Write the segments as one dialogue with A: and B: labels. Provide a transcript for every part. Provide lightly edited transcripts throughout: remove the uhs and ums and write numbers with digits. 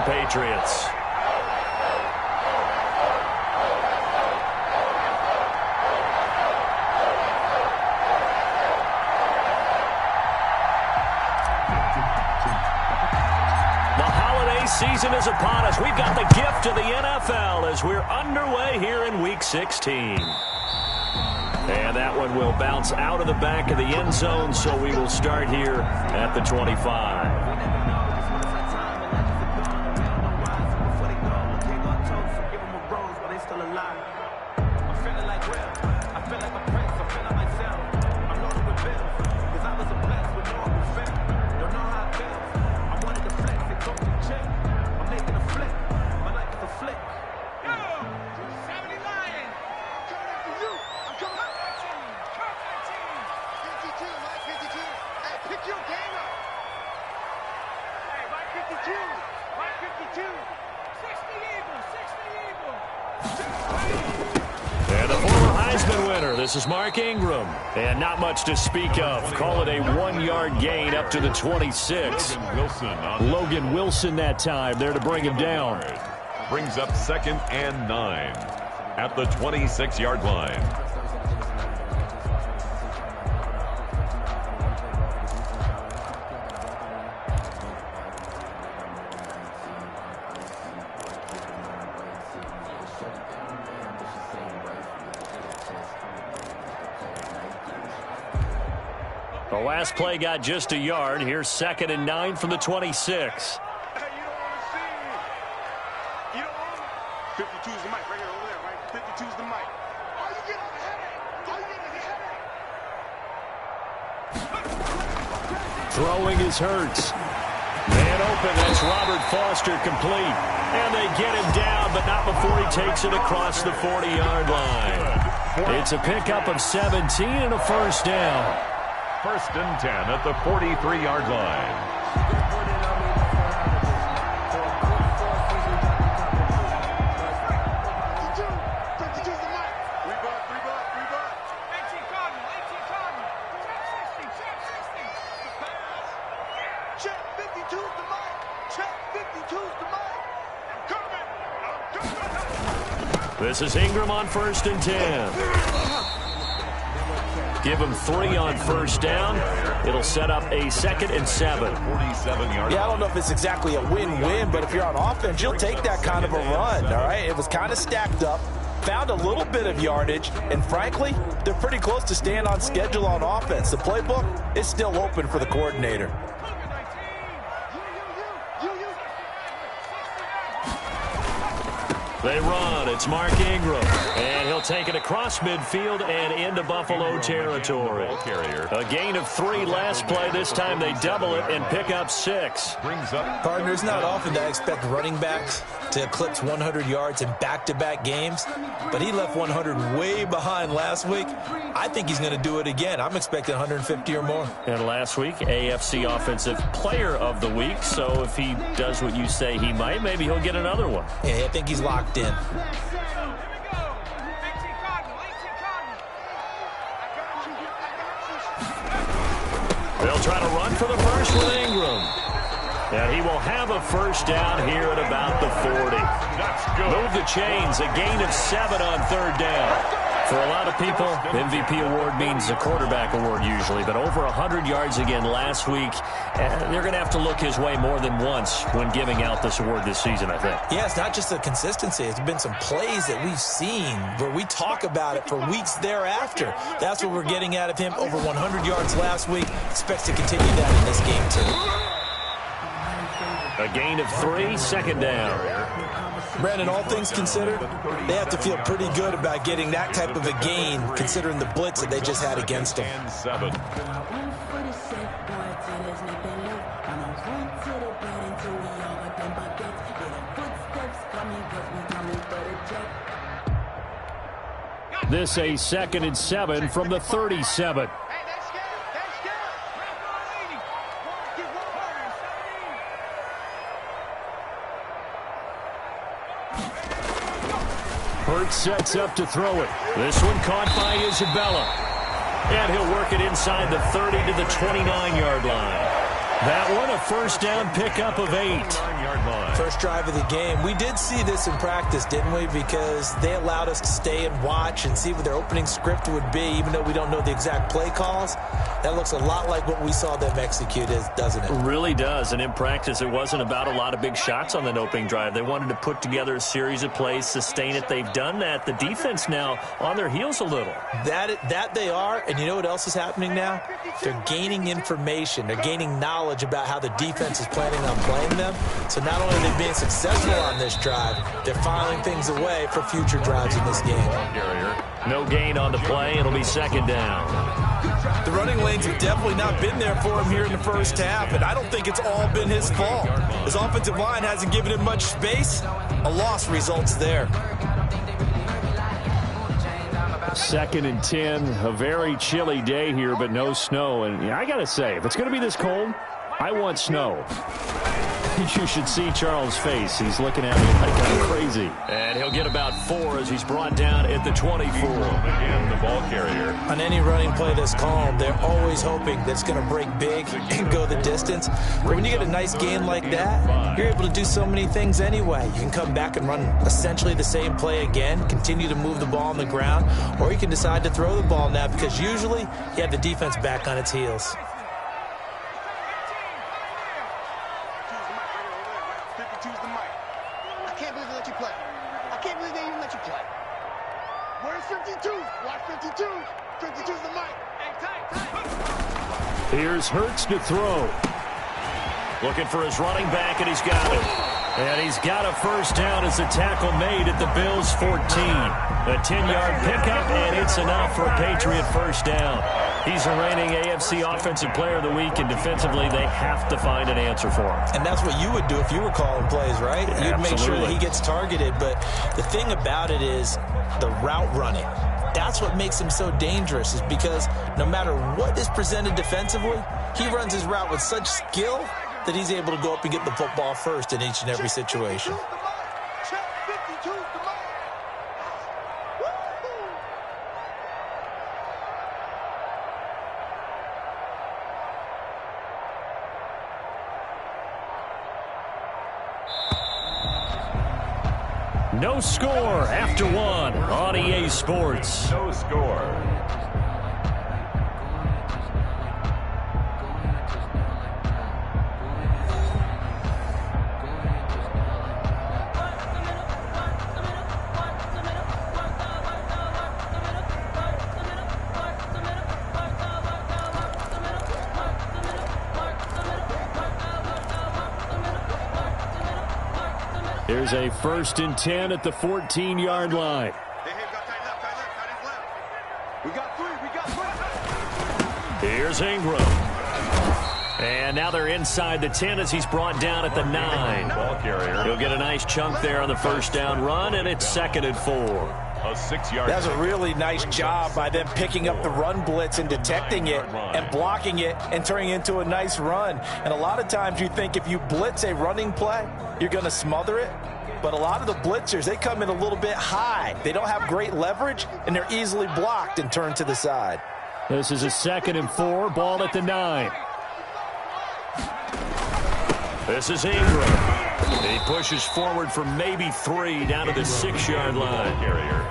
A: Patriots. Season is upon us. We've got the gift of the NFL as we're underway here in Week 16. And that one will bounce out of the back of the end zone, so we will start here at the 25. This is Mark Ingram, and not much to speak of. Call it a 1-yard gain up to the 26. Logan Wilson that time there to bring him down.
B: Brings up 2nd and 9 at the 26-yard line.
A: The last play got just a yard. Here's 2nd and 9 from the 26.
C: Hey, you don't want to see me. You don't want to. 52's the mic right here over there, right? 52's the mic. Are you getting a headache? Are you getting a headache?
A: Throwing is Hurts. Man open. That's Robert Foster complete. And they get him down, but not before he takes it across the 40-yard line. It's a pickup of 17 and a first down.
B: 1st and 10 at the 43-yard line.
A: This is Ingram on 1st and 10. Give him 3 on first down. It'll set up a 2nd and 7.
B: 47-yard.
D: Yeah, I don't know if it's exactly a win-win, but if you're on offense, you'll take that kind of a run, all right? It was kind of stacked up, found a little bit of yardage, and frankly, they're pretty close to staying on schedule on offense. The playbook is still open for the coordinator.
A: They run. It's Mark Ingram. And he'll take it across midfield and into Buffalo territory. A gain of 3 last play. This time they double it and pick up 6.
D: Partner, it's not often that I expect running backs to eclipse 100 yards in back-to-back games, but he left 100 way behind last week. I think he's going to do it again. I'm expecting 150 or more.
A: And last week, AFC Offensive Player of the Week. So if he does what you say he might, maybe he'll get another one.
D: Yeah, I think he's locked in.
A: They'll try to run for the first with Ingram. And he will have a first down here at about the 40. Move the chains. A gain of 7 on 3rd down. For a lot of people, MVP award means a quarterback award usually, but over 100 yards again last week. They're going to have to look his way more than once when giving out this award this season, I think.
D: Yeah, it's not just the consistency. It's been some plays that we've seen where we talk about it for weeks thereafter. That's what we're getting out of him. Over 100 yards last week. Expects to continue that in this game, too.
A: A gain of 3, 2nd down.
D: Brandon, all things considered, they have to feel pretty good about getting that type of a gain, considering the blitz that they just had against them.
B: And 7.
A: This a 2nd and 7 from the 37. Hurts sets up to throw it. This one caught by Isabella. And he'll work it inside the 30 to the 29-yard line. That one a first down pickup of 8.
D: First drive of the game. We did see this in practice, didn't we? Because they allowed us to stay and watch and see what their opening script would be, even though we don't know the exact play calls. That looks a lot like what we saw them execute, doesn't it?
A: It really does. And in practice, it wasn't about a lot of big shots on that opening drive. They wanted to put together a series of plays, sustain it. They've done that. The defense now on their heels a little.
D: That they are, and you know what else is happening now? They're gaining information. They're gaining knowledge about how the defense is planning on playing them. So not only are they being successful on this drive, they're filing things away for future drives in this game.
A: No gain on the play. It'll be second down.
D: The running lanes have definitely not been there for him here in the first half, and I don't think it's all been his fault. His offensive line hasn't given him much space. A loss results there.
A: 2nd and 10, a very chilly day here, but no snow. And yeah, I got to say, if it's going to be this cold, I want snow. You should see Charles' face. He's looking at me like I'm crazy. And he'll get about 4 as he's brought down at the 24.
B: Again, the ball carrier.
D: On any running play that's called, they're always hoping that it's going to break big and go the distance. But when you get a nice gain like that, you're able to do so many things anyway. You can come back and run essentially the same play again, continue to move the ball on the ground, or you can decide to throw the ball now because usually you have the defense back on its heels.
A: Here's Hurts to throw. Looking for his running back, and he's got it. And he's got a first down as the tackle made at the Bills' 14. A 10-yard pickup, and it's enough for a Patriot first down. He's the reigning AFC Offensive Player of the Week, and defensively they have to find an answer for him.
D: And that's what you would do if you were calling plays, right?
A: Yeah,
D: you'd make sure that he gets targeted. But the thing about it is the route running. That's what makes him so dangerous, is because no matter what is presented defensively, he runs his route with such skill that he's able to go up and get the football first in each and every situation.
A: No score after 1 on EA Sports.
B: No score.
A: Here's a 1st and 10 at the 14-yard line. Here's Ingram. And now they're inside the 10 as he's brought down at the 9.
B: Ball carrier.
A: He'll get a nice chunk there on the first down run, and it's 2nd and 4.
B: A 6-yard.
D: That's a really nice job by them picking up the run blitz and detecting it and blocking it and turning it into a nice run. And a lot of times you think if you blitz a running play, you're going to smother it. But a lot of the blitzers, they come in a little bit high. They don't have great leverage, and they're easily blocked and turned to the side.
A: This is a 2nd and 4, ball at the 9. This is Ingram. He pushes forward for maybe 3 down to the 6-yard line.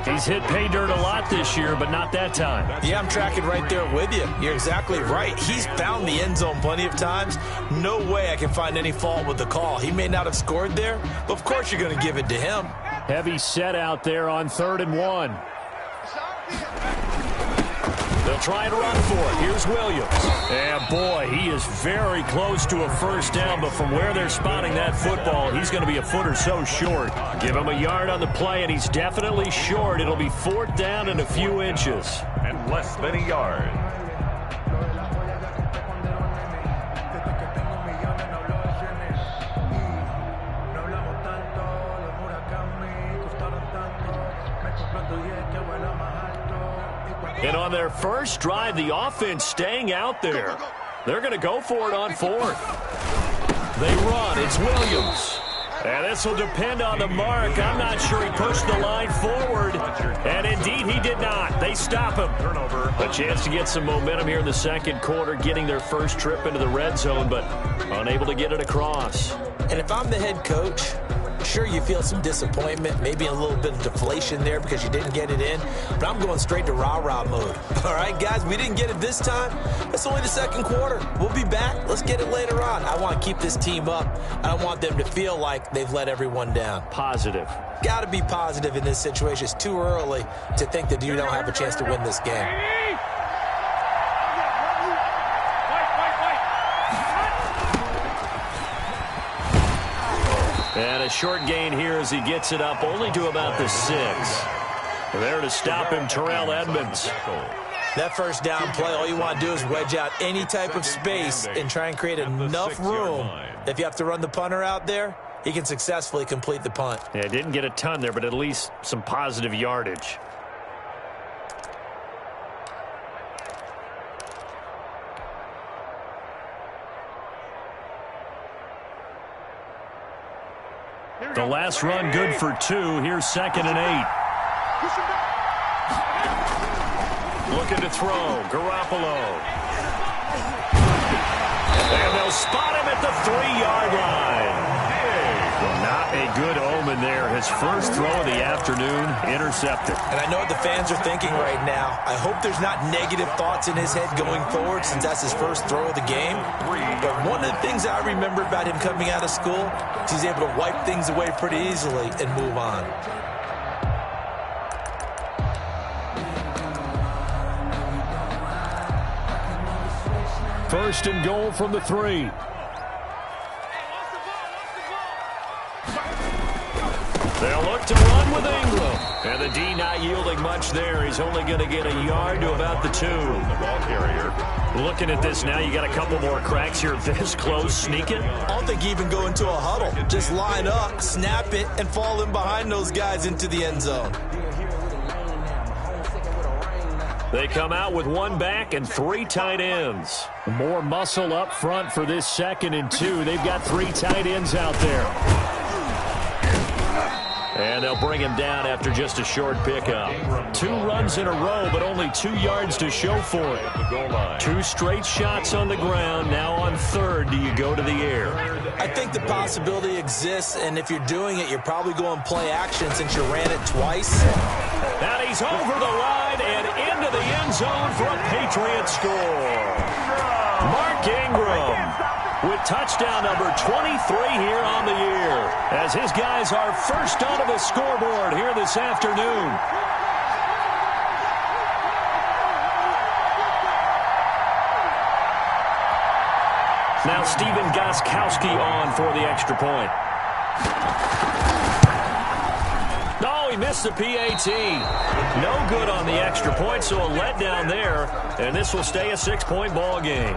A: He's hit pay dirt a lot this year, but not that time.
D: Yeah, I'm tracking right there with you. You're exactly right. He's found the end zone plenty of times. No way I can find any fault with the call. He may not have scored there, but of course you're going to give it to him.
A: Heavy set out there on 3rd and 1. They'll try and run for it. Here's Williams. And boy, he is very close to a first down, but from where they're spotting that football, he's going to be a foot or so short. Give him a yard on the play, and he's definitely short. It'll be 4th down and a few inches.
B: And less than a yard.
A: And on their first drive, the offense staying out there. They're going to go for it on 4th. They run. It's Williams. And this will depend on the mark. I'm not sure he pushed the line forward. And indeed, he did not. They stop him. Turnover. A chance to get some momentum here in the 2nd quarter, getting their first trip into the red zone, but unable to get it across.
D: And if I'm the head coach, sure, you feel some disappointment, maybe a little bit of deflation there because you didn't get it in, but I'm going straight to rah-rah mode. All right, guys, we didn't get it this time. It's only the second quarter. We'll be back. Let's get it later on. I want to keep this team up. I don't want them to feel like they've let everyone down.
A: Positive.
D: Got to be positive in this situation. It's too early to think that you don't have a chance to win this game.
A: And a short gain here as he gets it up only to about the 6. There to stop him, Terrell Edmonds.
D: That first down play, all you want to do is wedge out any type of space and try and create enough room. If you have to run the punter out there, he can successfully complete the punt.
A: Yeah, didn't get a ton there, but at least some positive yardage. The last run good for 2. Here's 2nd and 8. Looking to throw. Garoppolo. And they'll spot him at the 3-yard line. Not a good omen there. His first throw of the afternoon intercepted.
D: And I know what the fans are thinking right now. I hope there's not negative thoughts in his head going forward since that's his first throw of the game. But one of the things I remember about him coming out of school is he's able to wipe things away pretty easily and move on.
A: First and goal from the 3. They'll look to run with Ingram. And the D not yielding much there. He's only going to get a yard to about the 2.
B: The ball carrier.
A: Looking at this now, you got a couple more cracks here. This close, sneak it.
D: I don't think you even go into a huddle. Just line up, snap it, and fall in behind those guys into the end zone.
A: They come out with 1 back and 3 tight ends. More muscle up front for this 2nd and 2. They've got 3 tight ends out there. And they'll bring him down after just a short pickup. 2 runs in a row, but only 2 yards to show for it. 2 straight shots on the ground. Now on 3rd, do you go to the air?
D: I think the possibility exists, and if you're doing it, you're probably going play action since you ran it twice.
A: And he's over the line and into the end zone for a Patriot score. Mark Ingram with touchdown number 23 here on the year, as his guys are first onto the scoreboard here this afternoon. Now Stephen Gostkowski on for the extra point. No, he missed the PAT. No good on the extra point, so a letdown there, and this will stay a 6-point ball game.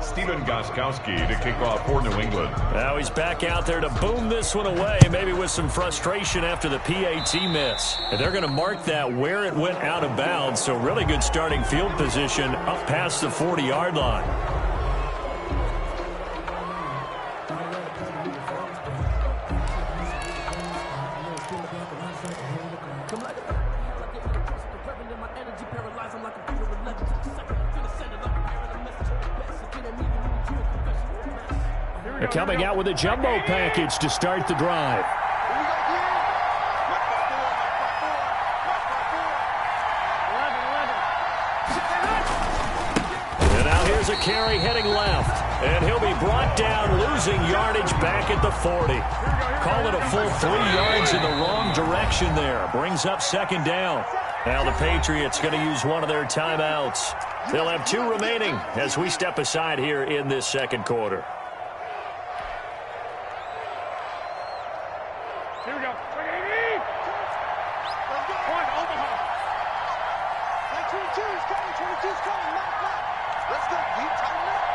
B: Stephen Gostkowski to kick off for New England.
A: Now he's back out there to boom this one away, maybe with some frustration after the PAT miss. And they're going to mark that where it went out of bounds, so really good starting field position up past the 40-yard line. They're coming out with a jumbo package to start the drive. And now here's a carry heading left. And he'll be brought down, losing yardage back at the 40. Call it a full 3 yards in the wrong direction there. Brings up 2nd down. Now the Patriots going to use one of their timeouts. They'll have 2 remaining as we step aside here in this 2nd quarter.
C: Here we go. Let's go. One, Omaha. 22's coming. 22's coming. Knock. Let's go. You tighten up.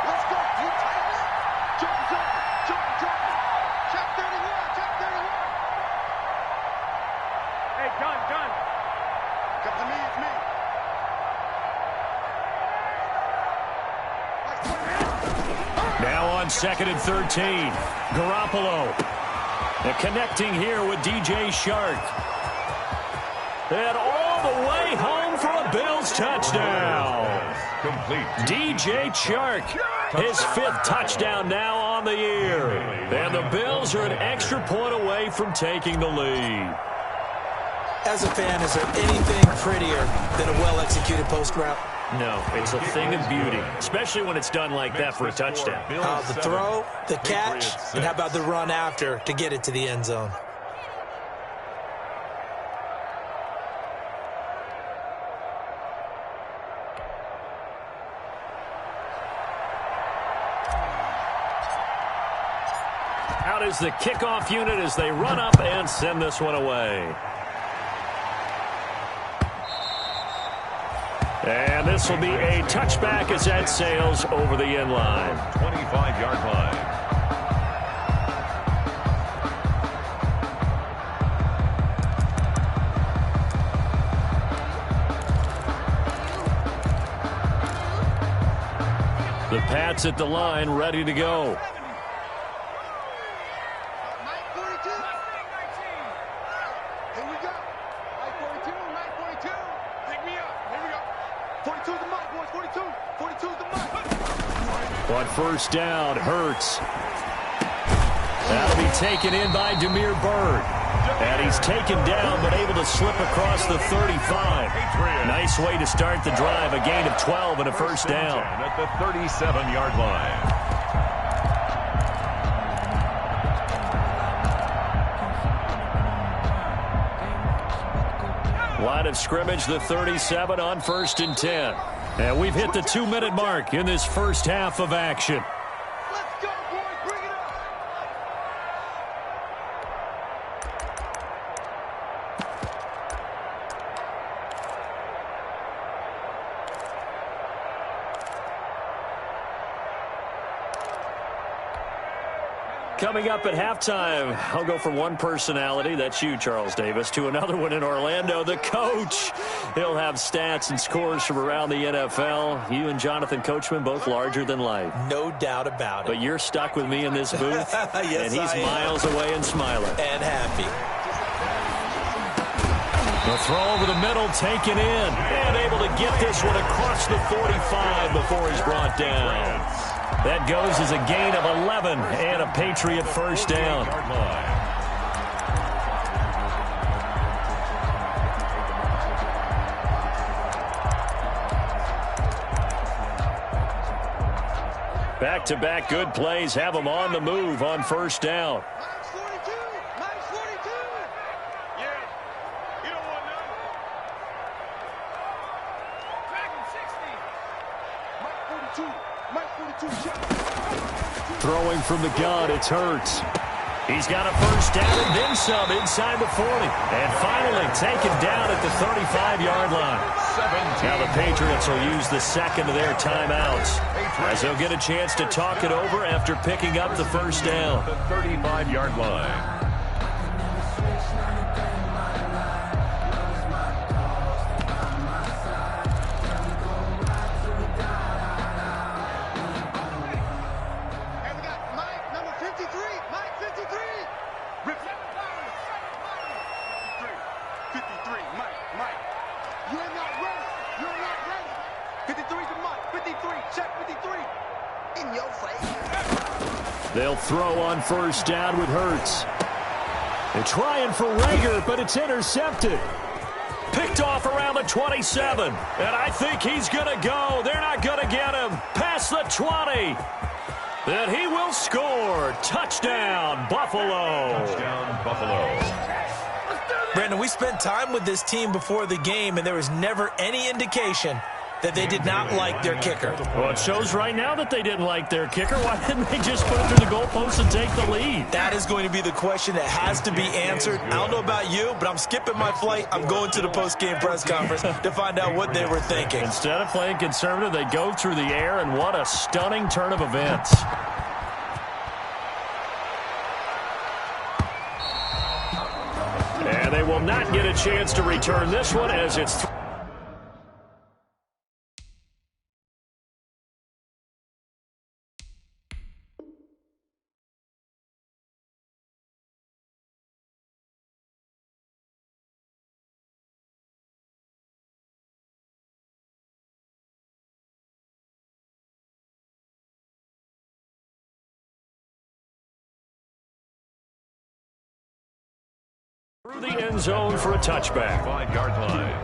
C: Let's go. You tighten up. Jordan. Check 31. Hey, gun. Come to me. It's me.
A: Now on 2nd and 13. Garoppolo. And connecting here with DJ Shark. And all the way home for a Bills touchdown.
B: Complete.
A: DJ Chark, his 5th touchdown now on the year. And the Bills are an extra point away from taking the lead.
E: As a fan, is there anything prettier than a well-executed post route?
A: No, it's a thing of beauty, especially when it's done like that for a touchdown.
E: The throw, the catch, and how about the run after to get it to the end zone?
A: Out is the kickoff unit as they run up and send this one away. And this will be a touchback as that sails over the end line.
B: 25-yard line.
A: The Pats at the line, ready to go. On first down, Hurts. That'll be taken in by Damiere Byrd. And he's taken down, but able to slip across the 35. Nice way to start the drive. A gain of 12 and a first down.
B: At the 37-yard line.
A: Line of scrimmage, the 37 on 1st and 10. And we've hit the 2-minute mark in this first half of action.
C: Let's go, boys. Bring it up.
A: Coming up at halftime, I'll go from one personality, that's you, Charles Davis, to another one in Orlando, the coach. He'll have stats and scores from around the NFL. You and Jonathan Coachman, both larger than life.
E: No doubt about it.
A: But you're stuck with me in this booth,
E: yes,
A: and he's miles away and smiling.
E: And happy.
A: The throw over the middle, taken in, and able to get this one across the 45 before he's brought down. That goes as a gain of 11 and a Patriot first down. Back-to-back good plays have them on the move on first down.
C: Max 42. Max 42. Yeah. You don't want none. Dragon 60. Mike 42. Mike 42. Check.
A: Throwing from the gun, it's Hurts. He's got a first down and then some inside the 40. And finally taken down at the 35-yard line. Now the Patriots will use the second of their timeouts, as they'll get a chance to talk it over after picking up the first down.
B: The 35-yard line.
C: And we got Mike, number 53. Mike 53. Rip it. 53. Mike. You're not ready. You're not ready. 53 to Mike. 53. Check 53. In your face.
A: They'll throw on first down with Hurts. They're trying for Rager, but it's intercepted. Picked off around the 27. And I think he's going to go. They're not going to get him. Past the 20. And he will score. Touchdown, Buffalo.
B: Touchdown, Buffalo.
E: Brandon, we spent time with this team before the game, and there was never any indication that they did not like their kicker.
A: Well, it shows right now that they didn't like their kicker. Why didn't they just put it through the goalpost and take the lead?
E: That is going to be the question that has to be answered. I don't know about you, but I'm skipping my flight. I'm going to the post-game press conference to find out what they were thinking.
A: Instead of playing conservative, they go through the air, and what a stunning turn of events. And they will not get a chance to return this one as it's Through the end zone for a touchback.
B: 5-yard line.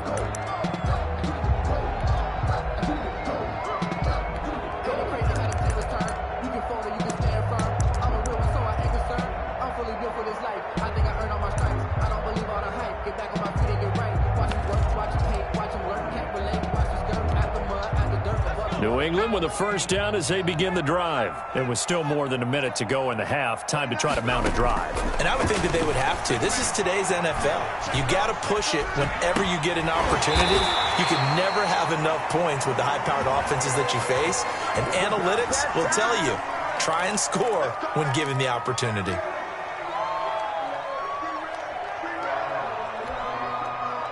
A: New England with a first down as they begin the drive. There was still more than a minute to go in the half. Time to try to mount a drive.
E: And I would think that they would have to. This is today's NFL. You got to push it whenever you get an opportunity. You can never have enough points with the high-powered offenses that you face. And analytics will tell you, try and score when given the opportunity.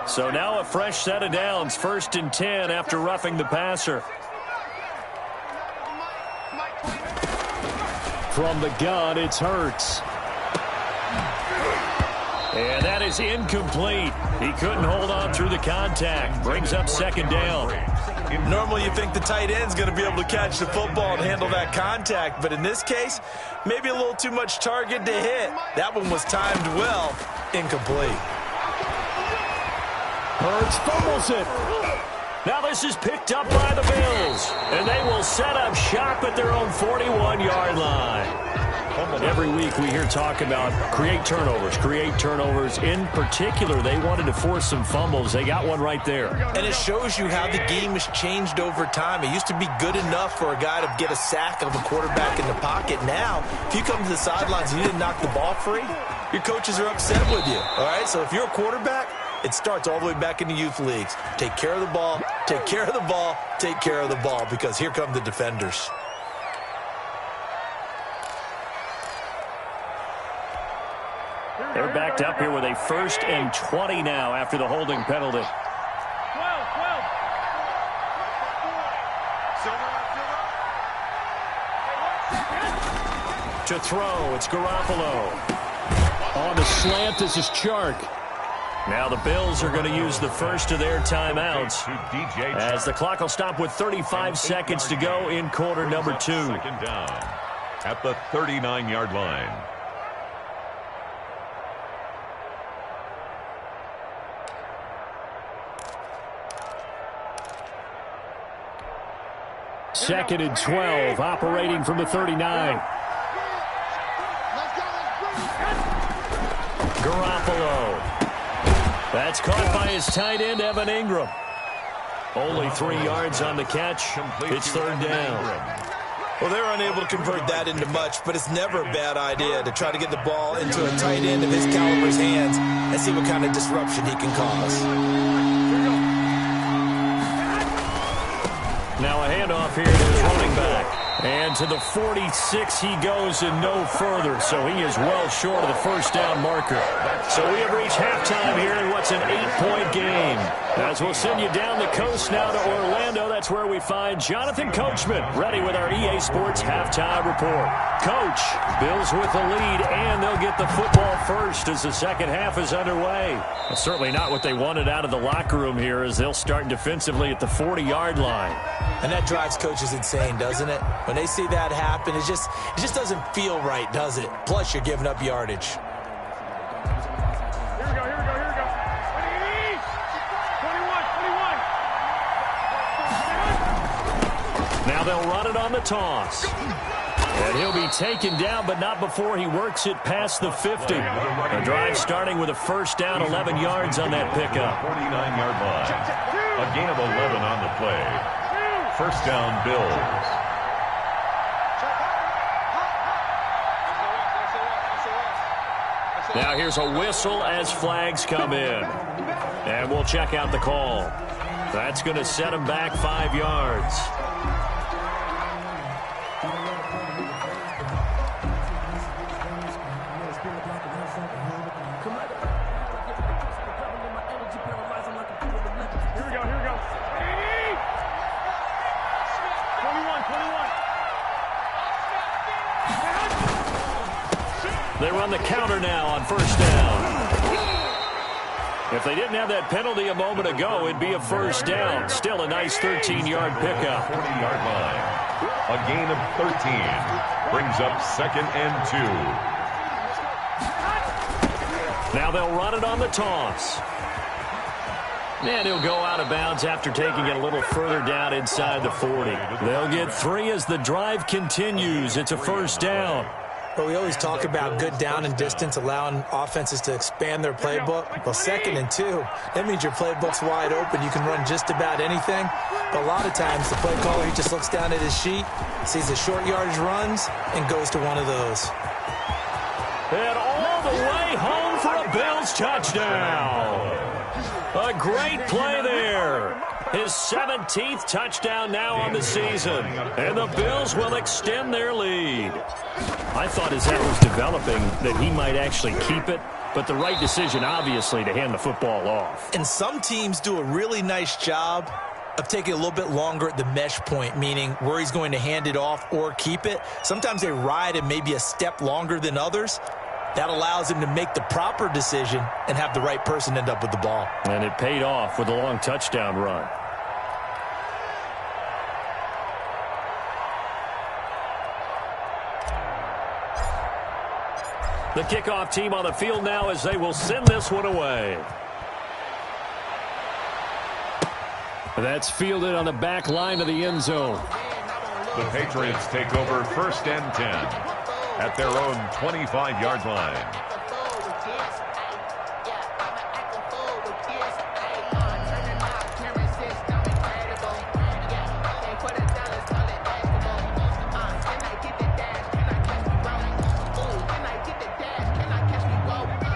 A: So now a fresh set of downs. 1st and 10 after roughing the passer. From the gun, it's Hurts. And that is incomplete. He couldn't hold on through the contact. Brings up 2nd down.
E: Normally you think the tight end's going to be able to catch the football and handle that contact, but in this case, maybe a little too much target to hit. That one was timed well. Incomplete.
A: Hurts fumbles it. Now this is picked up by the Bills, and they will set up shop at their own 41-yard line. Every week we hear talk about create turnovers. In particular, they wanted to force some fumbles. They got one right there.
E: And it shows you how the game has changed over time. It used to be good enough for a guy to get a sack of a quarterback in the pocket. Now, if you come to the sidelines and you didn't knock the ball free, your coaches are upset with you. All right, so if you're a quarterback, it starts all the way back in the youth leagues. Take care of the ball, take care of the ball, take care of the ball, because here come the defenders.
A: They're backed up here with a 1st and 20 now after the holding penalty.
C: 12.
A: To throw, it's Garoppolo. On the slant, this is Chark. Now the Bills are going to use the first of their timeouts as the clock will stop with 35 seconds to go in quarter number 2.
B: 2nd down at the 39-yard line.
A: Second and 12, operating from the 39. Garoppolo. That's caught by his tight end, Evan Ingram. Only 3 yards on the catch. It's 3rd down.
E: Well, they're unable to convert that into much, but it's never a bad idea to try to get the ball into a tight end of his caliber's hands and see what kind of disruption he can cause.
A: Now a handoff here to his running back. And to the 46 he goes and no further. So he is well short of the 1st down marker. So we have reached halftime here in what's an 8-point game. As we'll send you down the coast now to Orlando, that's where we find Jonathan Coachman ready with our EA Sports halftime report. Coach, Bills with the lead, and they'll get the football first as the second half is underway. Well, certainly not what they wanted out of the locker room here as they'll start defensively at the 40-yard line.
E: And that drives coaches insane, doesn't it? When they see that happen, it just doesn't feel right, does it? Plus, you're giving up yardage.
C: Here we go. 21.
A: Now they'll run it on the toss. And he'll be taken down, but not before he works it past the 50. The drive starting with a 1st down, 11 yards on that pickup.
B: 49-yard line. A gain of 11 on the play. 1st down, Bills.
A: Now here's a whistle as flags come in. And we'll check out the call. That's going to set him back 5 yards. They run the counter now on 1st down. If they didn't have that penalty a moment ago, it'd be a 1st down. Still a nice 13-yard pickup.
B: 40-yard line. A gain of 13. Brings up 2nd and 2.
A: Now they'll run it on the toss. And he'll go out of bounds after taking it a little further down inside the 40. They'll get 3 as the drive continues. It's a first down.
E: But we always talk about good down and distance, allowing offenses to expand their playbook. Well, 2nd and 2, that means your playbook's wide open. You can run just about anything. But a lot of times, the play caller, he just looks down at his sheet, sees the short yardage runs, and goes to one of those.
A: And all the way home for a Bills touchdown. A great play there. His 17th touchdown now on the season. And the Bills will extend their lead. I thought as that was developing that he might actually keep it, but the right decision, obviously, to hand the football off.
E: And some teams do a really nice job of taking a little bit longer at the mesh point, meaning where he's going to hand it off or keep it. Sometimes they ride it maybe a step longer than others. That allows him to make the proper decision and have the right person end up with the ball.
A: And it paid off with a long touchdown run. The kickoff team on the field now as they will send this one away. That's fielded on the back line of the end zone.
B: The Patriots take over 1st and 10 at their own 25-yard line.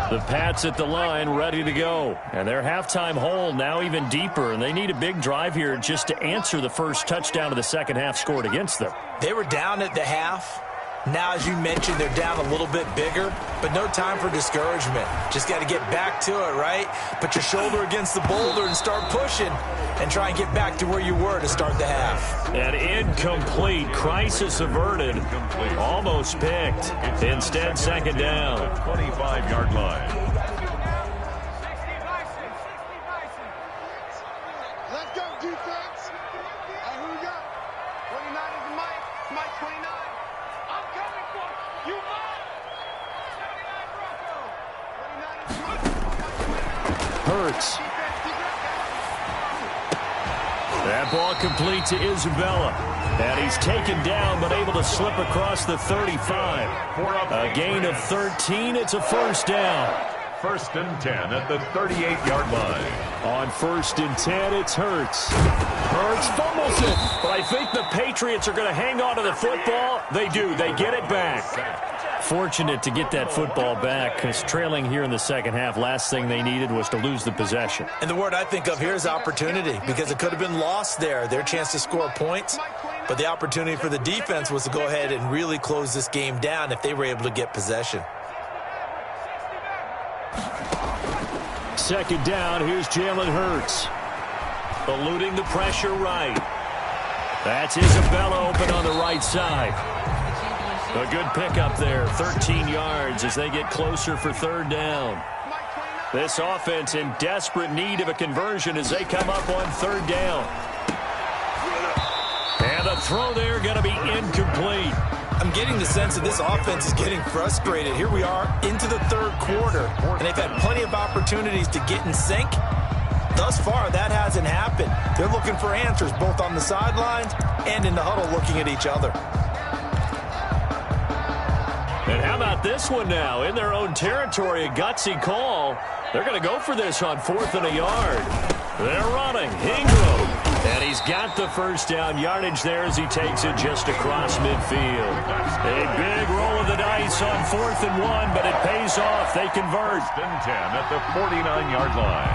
A: The Pats at the line ready to go. And their halftime hole now even deeper, and they need a big drive here just to answer the first touchdown of the second half scored against them.
E: They were down at the half. Now, as you mentioned, they're down a little bit bigger, but no time for discouragement. Just got to get back to it, right? Put your shoulder against the boulder and start pushing and try and get back to where you were to start the half.
A: And incomplete. Crisis averted. Almost picked. Instead, second down.
B: 25-yard line.
C: Let's go, defense. Who we got? 29 is the Mike. Mike 29. I'm coming for you. You Mike. 79 is
A: Hurts. That ball complete to Isabella. And he's taken down but able to slip across the 35. A gain of 13. It's a first down.
B: 1st and 10 at the 38-yard line.
A: On 1st and 10, it's Hurts. Hurts fumbles it. But I think the Patriots are going to hang on to the football. They do. They get it back. Fortunate to get that football back because trailing here in the second half, last thing they needed was to lose the possession.
E: And the word I think of here is opportunity, because it could have been lost there, their chance to score points. But the opportunity for the defense was to go ahead and really close this game down if they were able to get possession.
A: Second down, here's Jalen Hurts. Eluding the pressure right. That's Isabella open on the right side. A good pickup there, 13 yards as they get closer for third down. This offense in desperate need of a conversion as they come up on third down. And the throw there going to be incomplete.
E: I'm getting the sense that this offense is getting frustrated. Here we are into the third quarter, and they've had plenty of opportunities to get in sync. Thus far, that hasn't happened. They're looking for answers both on the sidelines and in the huddle looking at each other.
A: And how about this one now? In their own territory, a gutsy call. They're going to go for this on 4th and a yard. They're running. Ingram. And he's got the first down yardage there as he takes it just across midfield. A big roll of the dice on 4th and 1, but it pays off. They convert.
B: 1st and 10 at the 49-yard line.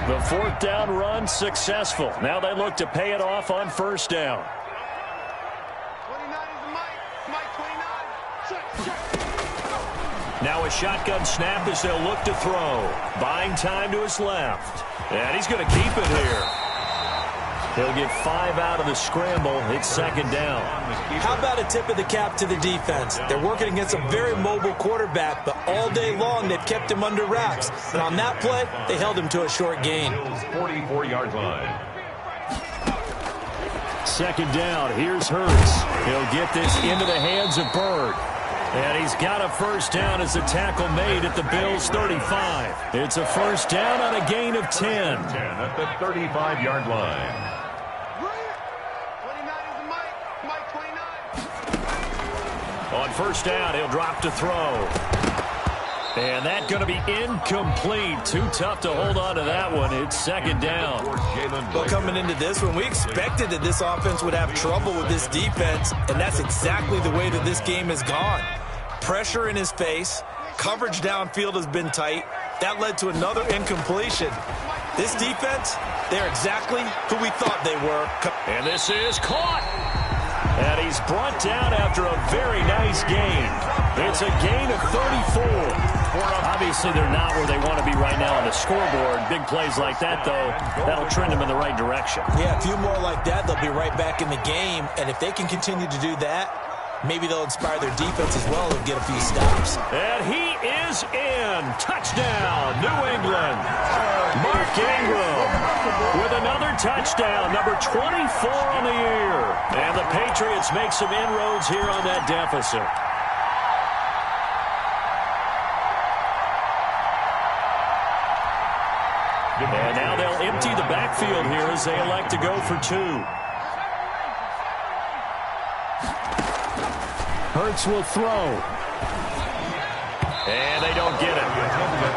A: The 4th down run successful. Now they look to pay it off on first down.
C: 29 is the Mike. Mike 29.
A: Now a shotgun snap as they'll look to throw. Buying time to his left. And he's going to keep it here. He'll get 5 out of the scramble. It's second down.
E: How about a tip of the cap to the defense? They're working against a very mobile quarterback, but all day long they've kept him under wraps. And on that play, they held him to a short gain.
B: 44-yard line.
A: second down. Here's Hurts. He'll get this into the hands of Bird. And he's got a first down as the tackle made at the Bills' 35. It's a first down on a gain of 10.
B: 10 at the 35-yard line.
C: 29 is the Mike 29.
A: On first down, he'll drop to throw. And that's going to be incomplete. Too tough to hold on to that one. It's second down.
E: Well, coming into this one, we expected that this offense would have trouble with this defense, and that's exactly the way that this game has gone. Pressure in his face. Coverage downfield has been tight. That led to another incompletion. This defense, they're exactly who we thought they were.
A: And this is caught. And he's brought down after a very nice gain. It's a gain of 34. Obviously, they're not where they want to be right now on the scoreboard. Big plays like that, though, that'll trend them in the right direction.
E: Yeah, a few more like that, they'll be right back in the game. And if they can continue to do that, maybe they'll inspire their defense as well and get a few stops.
A: And he is in. Touchdown, New England. Mark Ingram with another touchdown, number 24 on the year. And the Patriots make some inroads here on that deficit. And now they'll empty the backfield here as they elect to go for two. Hurts will throw. And they don't get it.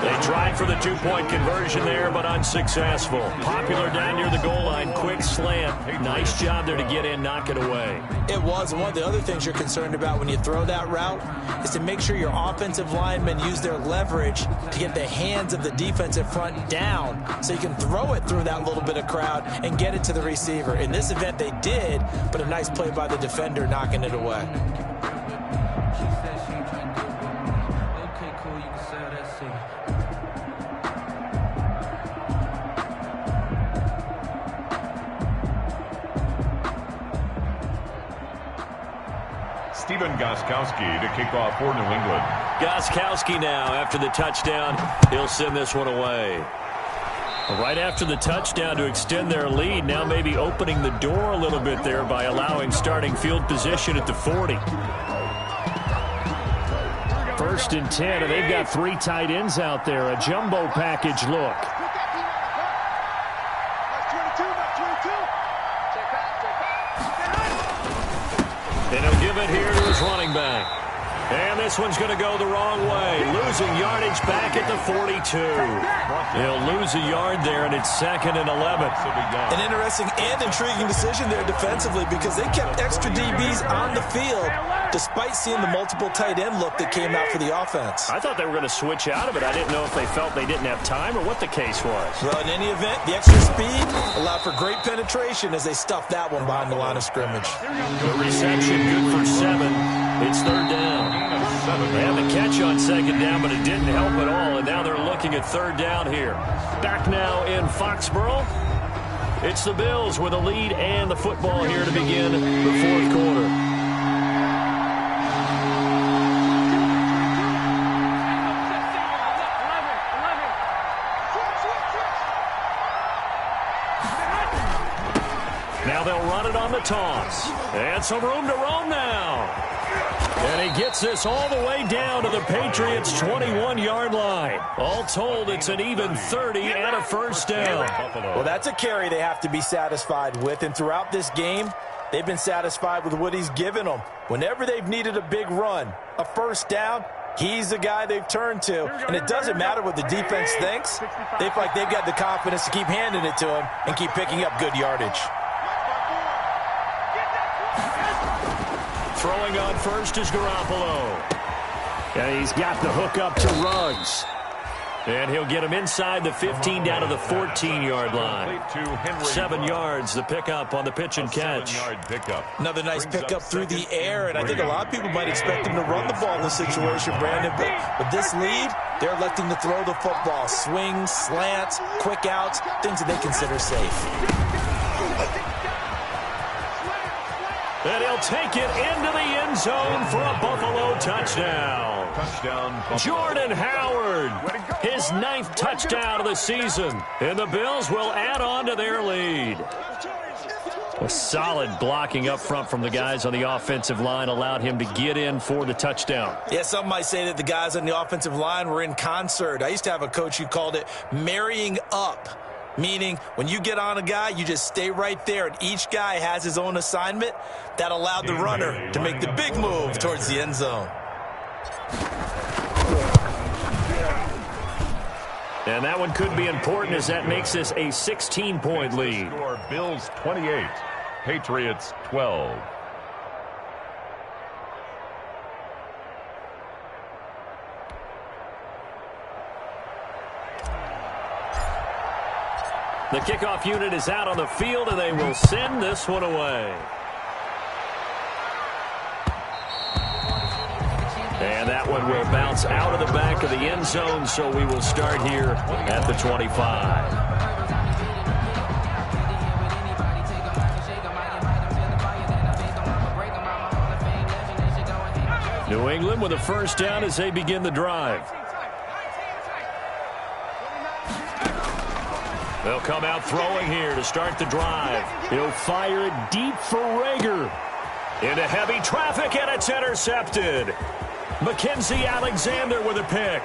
A: They tried for the two-point conversion there, but unsuccessful. Popular down near the goal line. Quick slant. Nice job there to get in, knock it away.
E: It was. And one of the other things you're concerned about when you throw that route is to make sure your offensive linemen use their leverage to get the hands of the defensive front down so you can throw it through that little bit of crowd and get it to the receiver. In this event, they did, but a nice play by the defender knocking it away.
B: Stephen Gostkowski to kick off for New England.
A: Gostkowski now after the touchdown. He'll send this one away. Right after the touchdown to extend their lead, now maybe opening the door a little bit there by allowing starting field position at the 40. First and 10, and they've got three tight ends out there. A jumbo package look. And he'll give it here to his running back. And this one's going to go the wrong way. Losing yardage back at the 42. He'll lose a yard there, and it's 2nd and 11.
E: An interesting and intriguing decision there defensively because they kept extra DBs on the field despite seeing the multiple tight end look that came out for the offense.
A: I thought they were going to switch out of it. I didn't know if they felt they didn't have time or what the case was.
E: Well, in any event, the extra speed allowed for great penetration as they stuffed that one behind the line of scrimmage.
A: Good reception, good for 7. It's 3rd down. They had the catch on 2nd down, but it didn't help at all, and now they're looking at 3rd down here. Back now in Foxborough. It's the Bills with a lead and the football here to begin the 4th quarter. Now they'll run it on the toss. And some room to roam now. And he gets this all the way down to the Patriots' 21-yard line. All told, it's an even 30 and a first down.
D: Well, that's a carry they have to be satisfied with. And throughout this game, they've been satisfied with what he's given them. Whenever they've needed a big run, a first down, he's the guy they've turned to. And it doesn't matter what the defense thinks. They feel like they've got the confidence to keep handing it to him and keep picking up good yardage.
A: Throwing on first is Garoppolo. And he's got the hook up to Ruggs. And he'll get him inside the 15 down to the 14-yard line. 7 yards, the pickup on the pitch and catch.
E: Another nice pickup through the air, and I think a lot of people might expect him to run the ball in this situation, Brandon. But with this lead, they're electing to throw the football. Swings, slants, quick outs, things that they consider safe.
A: And he'll take it into the end zone for a Buffalo touchdown. Jordan Howard, his 9th touchdown of the season. And the Bills will add on to their lead. A solid blocking up front from the guys on the offensive line allowed him to get in for the touchdown.
E: Yeah, some might say that the guys on the offensive line were in concert. I used to have a coach who called it marrying up, meaning when you get on a guy, you just stay right there, and each guy has his own assignment. That allowed the runner to make the big move towards the end zone.
A: And that one could be important as that makes this a 16-point lead.
B: Score Bills 28, Patriots 12.
A: The kickoff unit is out on the field, and they will send this one away. And that one will bounce out of the back of the end zone, so we will start here at the 25. New England with a first down as they begin the drive. They'll come out throwing here to start the drive. He'll fire it deep for Rager. Into heavy traffic, and it's intercepted. Mackenzie Alexander with a pick.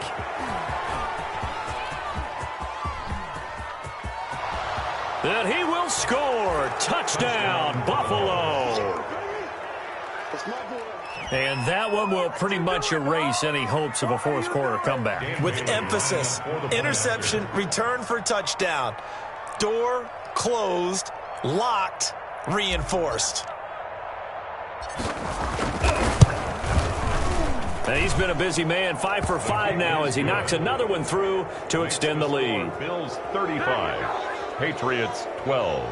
A: And he will score. Touchdown, Buffalo. And that one will pretty much erase any hopes of a fourth quarter comeback.
E: With emphasis, interception, return for touchdown. Door closed, locked, reinforced.
A: And he's been a busy man, 5 for 5 now as he knocks another one through to extend the lead.
B: Bills 35, Patriots 12.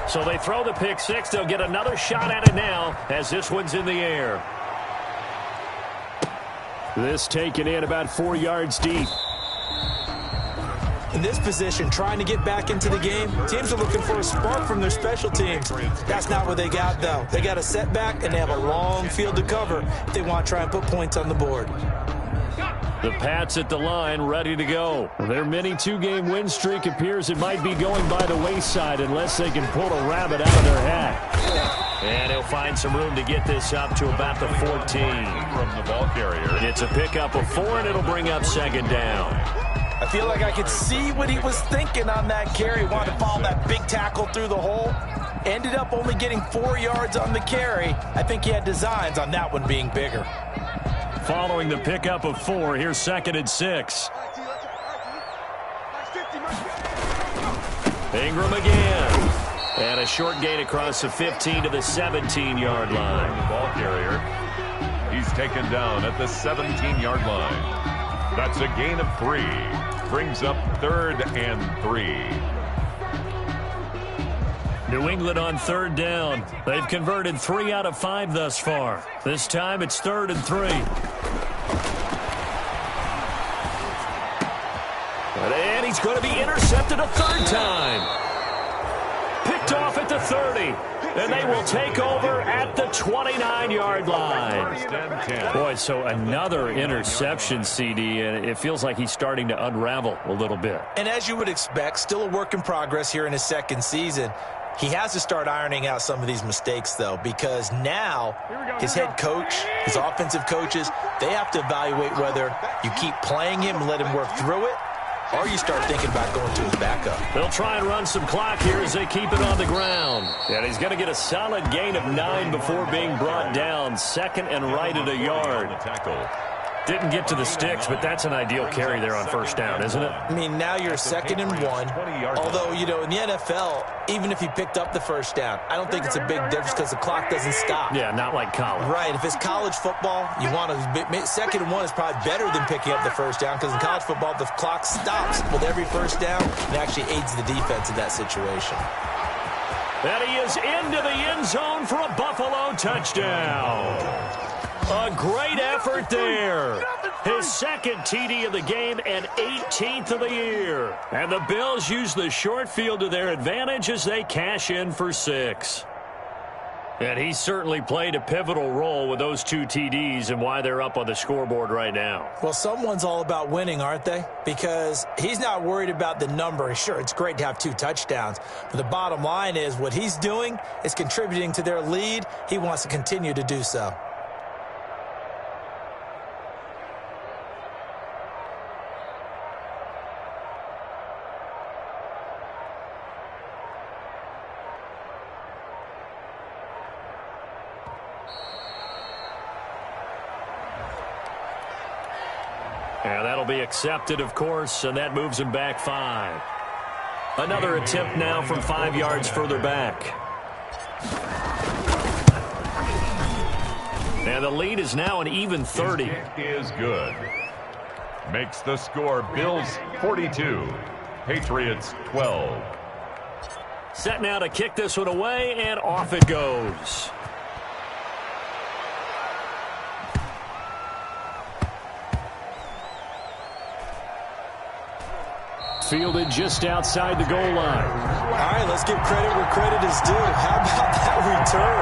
A: So they throw the pick six. They'll get another shot at it now as this one's in the air. This taken in about 4 yards deep.
E: In this position, trying to get back into the game, teams are looking for a spark from their special teams. That's not what they got, though. They got a setback, and they have a long field to cover if they want to try and put points on the board.
A: The Pats at the line, ready to go. Their mini two-game win streak appears it might be going by the wayside unless they can pull a rabbit out of their hat. And he'll find some room to get this up to about the 14.
B: From the ball carrier.
A: It's a pickup of 4, and it'll bring up second down.
E: I feel like I could see what he was thinking on that carry. Wanted to follow that big tackle through the hole. Ended up only getting 4 yards on the carry. I think he had designs on that one being bigger.
A: Following the pickup of 4, here's 2nd and 6. Ingram again. And a short gain across the 15 to the 17-yard line.
B: The ball carrier. He's taken down at the 17-yard line. That's a gain of 3. Brings up 3rd and 3.
A: New England on 3rd down. They've converted 3 out of 5 thus far. This time it's 3rd and 3. And he's going to be intercepted a 3rd time. Picked off at the 30. And they will take over at the 29-yard line. Boy, so another interception, CD, and it feels like he's starting to unravel a little bit.
E: And as you would expect, still a work in progress here in his 2nd season. He has to start ironing out some of these mistakes, though, because now his head coach, his offensive coaches, they have to evaluate whether you keep playing him and let him work through it, or you start thinking about going to his backup.
A: They'll try and run some clock here as they keep it on the ground. And he's going to get a solid gain of 9 before being brought down. 2nd and right at a yard. Didn't get to the sticks, but that's an ideal carry there on 1st down, isn't it?
E: I mean, now you're 2nd and 1. Although, you know, in the NFL, even if you picked up the 1st down, I don't think it's a big difference because the clock doesn't stop.
A: Yeah, not like college.
E: Right. If it's college football, you want to 2nd and 1 is probably better than picking up the 1st down because in college football, the clock stops with every 1st down and actually aids the defense in that situation.
A: And he is into the end zone for a Buffalo touchdown. A great effort there. His 2nd TD of the game and 18th of the year. And the Bills use the short field to their advantage as they cash in for 6. And he certainly played a pivotal role with those 2 TDs and why they're up on the scoreboard right now.
E: Well, someone's all about winning, aren't they? Because he's not worried about the number. Sure, it's great to have 2 touchdowns. But the bottom line is what he's doing is contributing to their lead. He wants to continue to do so.
A: And that'll be accepted, of course, and that moves him back 5. Another attempt now from 5 yards further back. And the lead is now an even 30.
B: His kick is good. Makes the score Bills 42, Patriots 12.
A: Set now to kick this one away, and off it goes. Fielded just outside the goal line.
E: All right, let's give credit where credit is due. How about that return?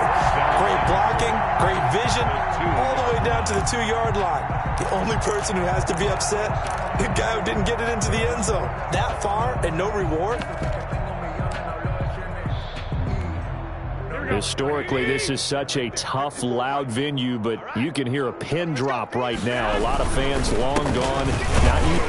E: Great blocking, great vision, all the way down to the 2-yard line. The only person who has to be upset, the guy who didn't get it into the end zone. That far and no reward?
A: Historically, this is such a tough, loud venue, but you can hear a pin drop right now. A lot of fans long gone.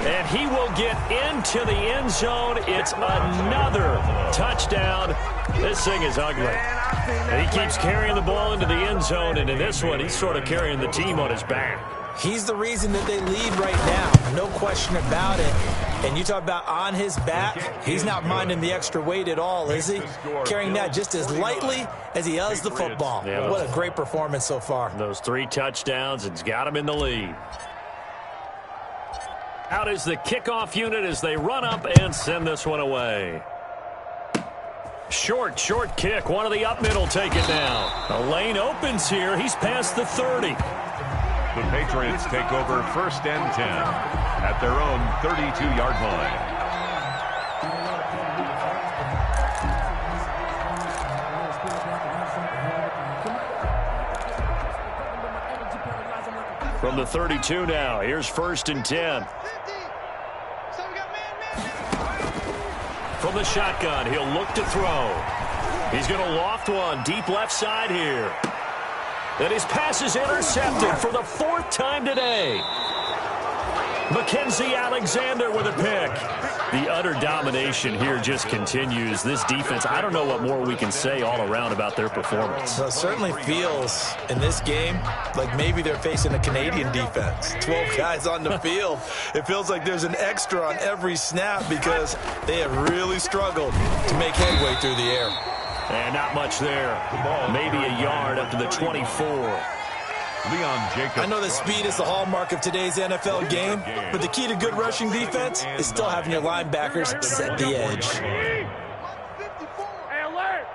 A: And he will get into the end zone. It's another touchdown. This thing is ugly. And he keeps carrying the ball into the end zone, and in this one, he's sort of carrying the team on his back.
E: He's the reason that they lead right now. No question about it. And you talk about on his back, he's not minding the extra weight at all, is he? Carrying that just as lightly as he does the football.
A: Yeah,
E: what a great performance so far.
A: Those 3 touchdowns, it's got him in the lead. Out is the kickoff unit as they run up and send this one away. Short kick. One of the up middle take it now. The lane opens here. He's past the 30.
B: The Patriots take over 1st and 10 at their own 32-yard line.
A: From the 32 now, here's 1st and 10. From the shotgun, he'll look to throw. He's going to loft one deep left side here. And his pass is intercepted for the 4th time today. Mackenzie Alexander with a pick. The utter domination here just continues. This defense, I don't know what more we can say all around about their performance.
E: Well, it certainly feels in this game like maybe they're facing a Canadian defense. 12 guys on the field. It feels like there's an extra on every snap because they have really struggled to make headway through the air.
A: And not much there. Maybe a yard up to the 24.
B: Leon Jacobs.
E: I know that speed is the hallmark of today's NFL game, but the key to good rushing defense is still having your linebackers set the edge.
C: Hey, alert!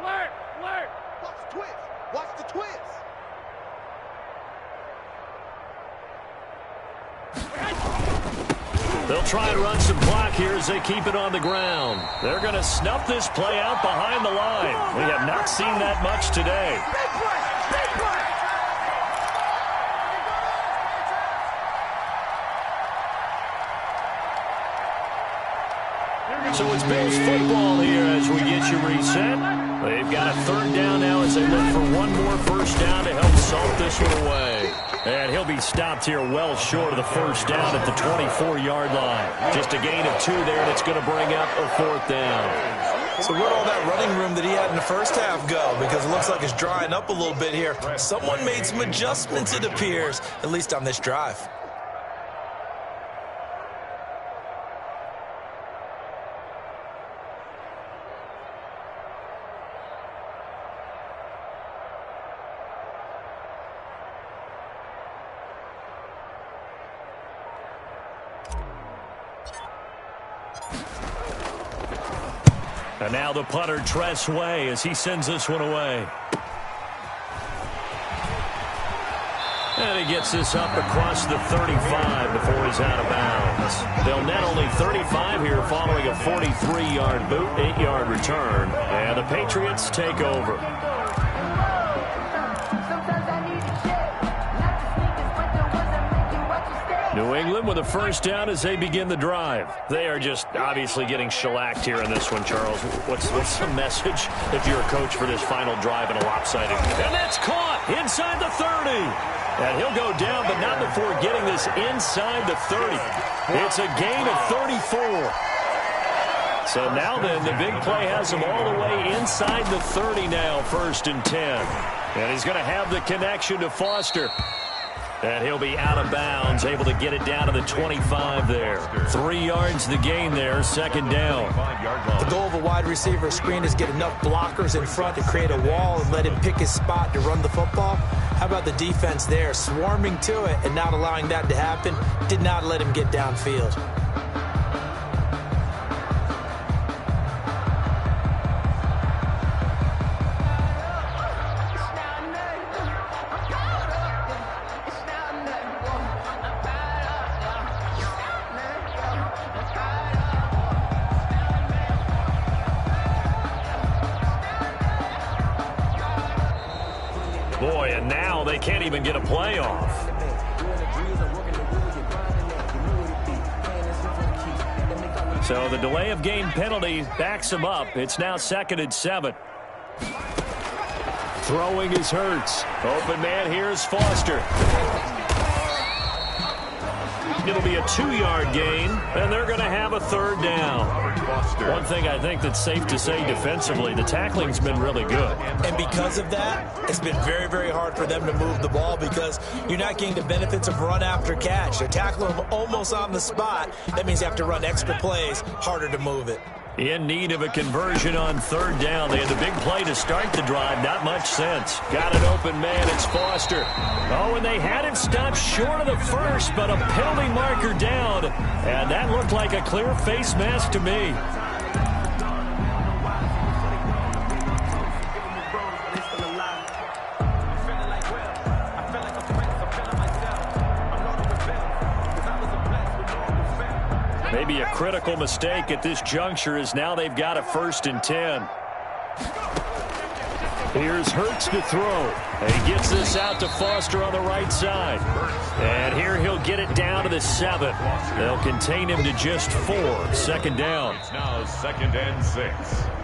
C: Alert! Alert! Watch the twist! Watch the twist!
A: They'll try and run some clock here as they keep it on the ground. They're going to snuff this play out behind the line. We have not seen that much today. So it's Bills football here as we get you reset. They've got a 3rd down now as they look for one more 1st down to help salt this one away. And he'll be stopped here well short of the 1st down at the 24-yard line. Just a gain of 2 there, and it's going to bring up a 4th down.
E: So where'd all that running room that he had in the first half go? Because it looks like it's drying up a little bit here. Someone made some adjustments, it appears, at least on this drive.
A: And now the punter, Tress Way, as he sends this one away. And he gets this up across the 35 before he's out of bounds. They'll net only 35 here following a 43-yard boot, 8-yard return. And the Patriots take over. New England with a first down as they begin the drive. They are just obviously getting shellacked here in this one, Charles. What's the message if you're a coach for this final drive in a lopsided? And that's caught inside the 30. And he'll go down, but not before getting this inside the 30. It's a gain of 34. So now then, the big play has him all the way inside the 30 now, 1st and 10. And he's going to have the connection to Foster. And he'll be out of bounds, able to get it down to the 25 there. 3 yards the gain there, 2nd down.
E: The goal of a wide receiver screen is get enough blockers in front to create a wall and let him pick his spot to run the football. How about the defense there, swarming to it and not allowing that to happen? Did not let him get downfield.
A: Boy, and now they can't even get a play off. So the delay of game penalty backs him up. It's now 2nd and 7. Throwing is Hurts. Open man here is Foster. It'll be a 2-yard gain, and they're going to have a 3rd down. One thing I think that's safe to say defensively, the tackling's been really good.
E: And because of that, it's been very, very hard for them to move the ball because you're not getting the benefits of run after catch. They're tackling them almost on the spot. That means you have to run extra plays, harder to move it.
A: In need of a conversion on 3rd down. They had the big play to start the drive. Not much sense. Got an open man. It's Foster. Oh, and they had him stopped short of the first, but a penalty marker down. And that looked like a clear face mask to me. Maybe a critical mistake at this juncture is now they've got a 1st and 10. Here's Hurts to throw. And he gets this out to Foster on the right side. And here he'll get it down to the 7. They'll contain him to just 4. 2nd down.
B: It's now 2nd and 6.